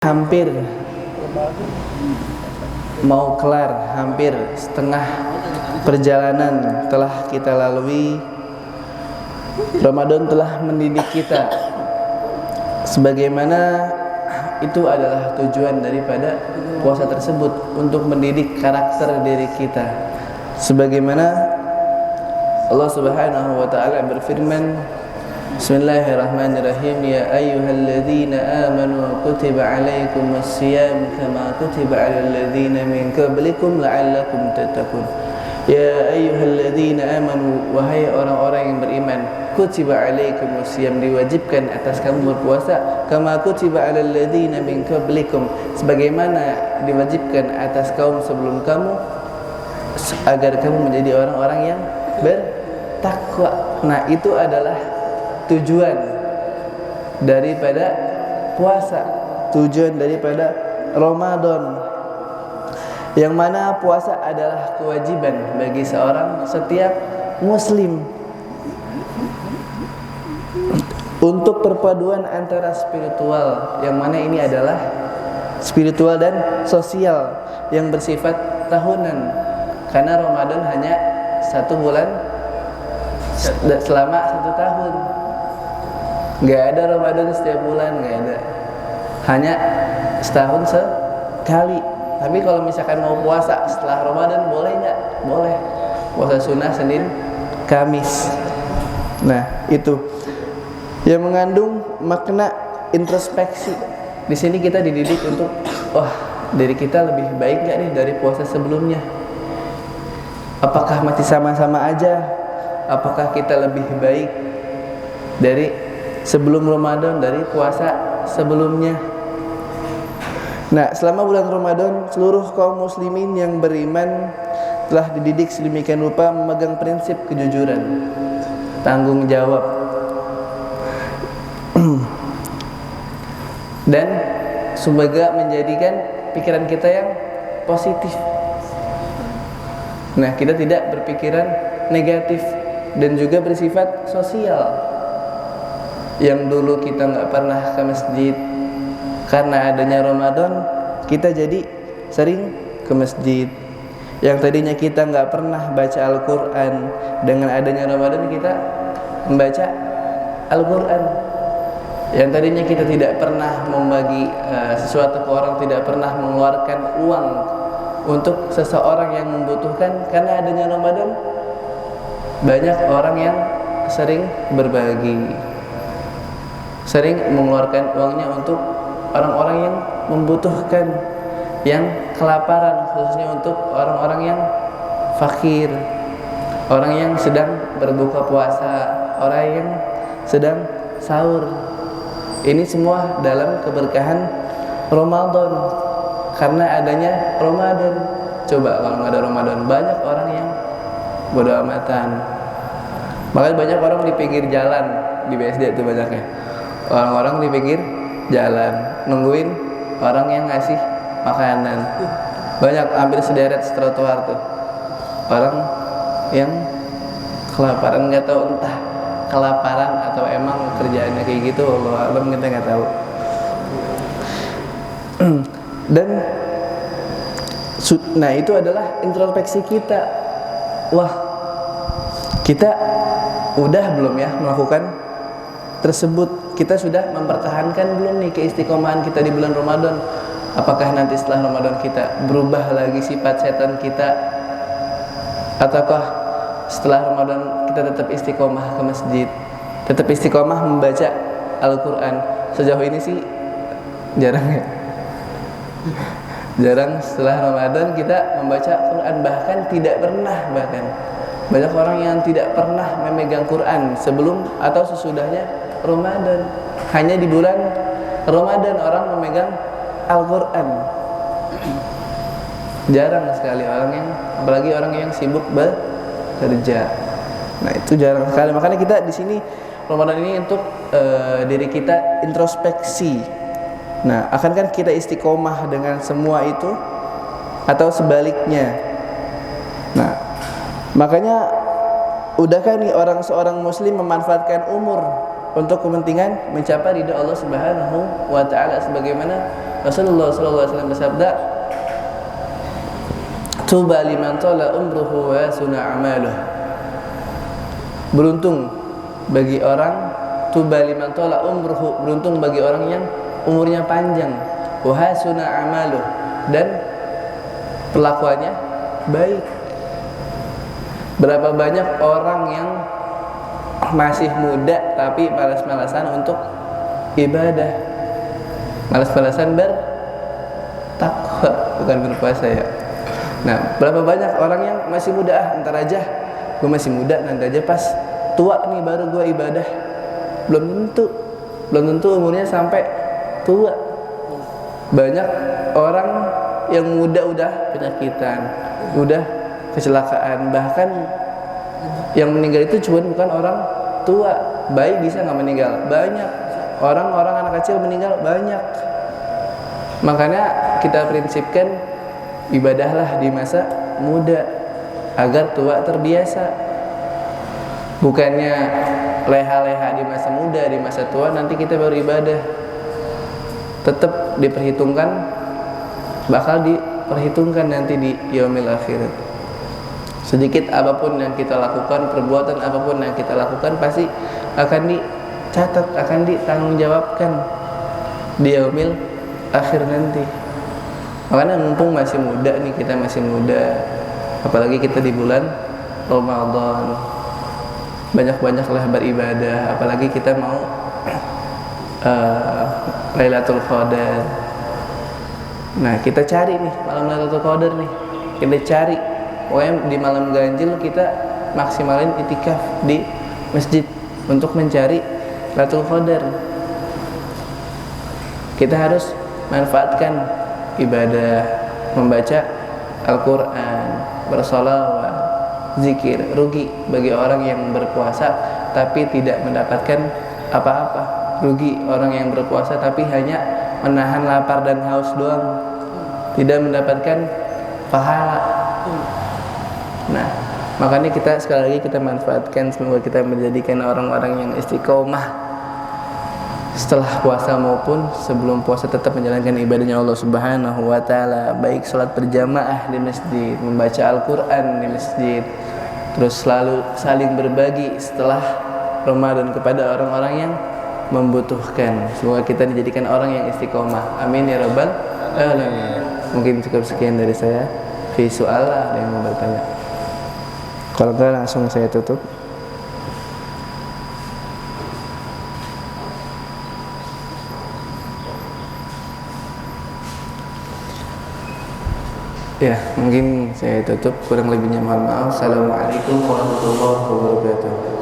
Hampir mau kelar, hampir setengah perjalanan telah kita lalui. Ramadan telah mendidik kita, sebagaimana itu adalah tujuan daripada puasa tersebut, untuk mendidik karakter diri kita. Sebagaimana Allah Subhanahu wa taala berfirman, Bismillahirrahmanirrahim. Ya ayyuhalladzina amanu kutiba alaikumus-siyam kama kutiba alal ladzina min qablikum la'allakum tattaqun. Ya ayyuhalladzina amanu, wahai orang-orang yang beriman, kutiba alaikumus-siyam, diwajibkan atas kamu berpuasa, kama kutiba alal ladzina min qablikum, sebagaimana diwajibkan atas kaum sebelum kamu, agar kamu menjadi orang-orang yang bertakwa. Nah, itu adalah tujuan daripada puasa, tujuan daripada Ramadan, yang mana puasa adalah kewajiban bagi seorang setiap muslim untuk perpaduan antara spiritual, yang mana ini adalah spiritual dan sosial yang bersifat tahunan, karena Ramadan hanya 1 bulan selama 1 tahun. Gak ada Ramadan setiap bulan, gak ada. Hanya setahun sekali. Tapi kalau misalkan mau puasa setelah Ramadan, boleh gak? Boleh. Puasa sunnah Senin, Kamis. Nah, itu yang mengandung makna introspeksi. Di sini kita dididik untuk, diri kita lebih baik gak nih dari puasa sebelumnya? Apakah masih sama-sama aja? Apakah kita lebih baik dari sebelum Ramadan, dari puasa sebelumnya? Nah, selama bulan Ramadan, seluruh kaum muslimin yang beriman telah dididik sedemikian rupa memegang prinsip kejujuran, tanggung jawab, dan semoga menjadikan pikiran kita yang positif. Nah, kita tidak berpikiran negatif dan juga bersifat sosial. Yang dulu kita nggak pernah ke masjid, karena adanya Ramadan kita jadi sering ke masjid. Yang tadinya kita nggak pernah baca Al-Quran, dengan adanya Ramadan kita membaca Al-Quran. Yang tadinya kita tidak pernah membagi sesuatu ke orang, tidak pernah mengeluarkan uang untuk seseorang yang membutuhkan, karena adanya Ramadan banyak orang yang sering berbagi, sering mengeluarkan uangnya untuk orang-orang yang membutuhkan, yang kelaparan, khususnya untuk orang-orang yang fakir, orang yang sedang berbuka puasa, orang yang sedang sahur. Ini semua dalam keberkahan Ramadan, karena adanya Ramadan. Coba kalau nggak ada Ramadan, banyak orang yang bodo amatan. Makanya banyak orang di pinggir jalan, di BSD itu banyaknya. Orang-orang di pinggir jalan nungguin orang yang ngasih makanan. Banyak, hampir sederet trotoar tuh orang yang kelaparan, nggak tahu entah kelaparan atau emang kerjaannya kayak gitu, Allah alam, kita nggak tahu. Dan nah, itu adalah introspeksi kita. Wah, kita udah belum ya melakukan tersebut? Kita sudah mempertahankan belum nih keistiqomahan kita di bulan Ramadan? Apakah nanti setelah Ramadan kita berubah lagi sifat setan kita? Ataukah setelah Ramadan kita tetap istiqomah ke masjid, tetap istiqomah membaca Al-Quran? Sejauh ini sih jarang ya. Jarang setelah Ramadan kita membaca Quran, bahkan tidak pernah. Bahkan banyak orang yang tidak pernah memegang Quran sebelum atau sesudahnya Ramadan. Hanya di bulan Ramadan orang memegang Al-Quran. Jarang sekali orang yang, apalagi orang yang sibuk bekerja. Nah, itu jarang sekali. Makanya kita di sini Ramadan ini untuk diri kita introspeksi. Nah, akankah kita istiqomah dengan semua itu atau sebaliknya? Nah, makanya udahkah nih seorang muslim memanfaatkan umur untuk kepentingan mencapai ridha Allah Subhanahu wa taala, sebagaimana Rasulullah sallallahu alaihi wasallam bersabda, "Tuba liman tala umruhu wa suna amaluh." Beruntung bagi orang, tuba liman tala umruhu, beruntung bagi orang yang umurnya panjang, wa hasuna amaluh, dan perlakuannya baik. Berapa banyak orang yang masih muda tapi malas-malasan untuk ibadah, malas-malasan bertakwa, bukan berpuasa ya. Nah, berapa banyak orang yang masih muda, ntar aja, gue masih muda, nanti aja pas tua nih baru gue ibadah. Belum tentu umurnya sampai tua. Banyak orang yang muda udah penyakitan, udah kecelakaan, bahkan yang meninggal itu cuma bukan orang tua, bayi bisa nggak meninggal, banyak orang anak kecil meninggal banyak. Makanya kita prinsipkan ibadahlah di masa muda agar tua terbiasa, bukannya leha-leha di masa muda, di masa tua nanti kita baru ibadah. Tetap diperhitungkan, bakal diperhitungkan nanti di yaumil akhirat. Sedikit apapun yang kita lakukan, perbuatan apapun yang kita lakukan pasti akan dicatat, akan ditanggungjawabkan di yaumil akhir nanti. Makanya mumpung masih muda nih, kita masih muda, apalagi kita di bulan Ramadan, banyak-banyaklah beribadah, apalagi kita mau Lailatul Qadar. Nah, kita cari nih malam Lailatul Qadar nih, kita cari. Pokoknya di malam ganjil kita maksimalin itikaf di masjid untuk mencari Lailatul Qadar. Kita harus manfaatkan ibadah, membaca Al-Quran, bersolawat, zikir. Rugi bagi orang yang berpuasa tapi tidak mendapatkan apa-apa. Rugi orang yang berpuasa tapi hanya menahan lapar dan haus doang, tidak mendapatkan pahala. Nah, makanya kita sekali lagi kita manfaatkan, semoga kita menjadikan orang-orang yang istiqomah setelah puasa maupun sebelum puasa, tetap menjalankan ibadahnya Allah Subhanahu wa taala, baik salat berjamaah di masjid, membaca Al-Qur'an di masjid, terus selalu saling berbagi setelah Ramadan kepada orang-orang yang membutuhkan. Semoga kita dijadikan orang yang istiqomah. Amin ya rabbal alamin. Mungkin cukup sekian dari saya. Fi soal ada yang mau bertanya? Kalau enggak langsung saya tutup. Ya, mungkin saya tutup. Kurang lebihnya mohon maaf. Assalamualaikum warahmatullahi wabarakatuh.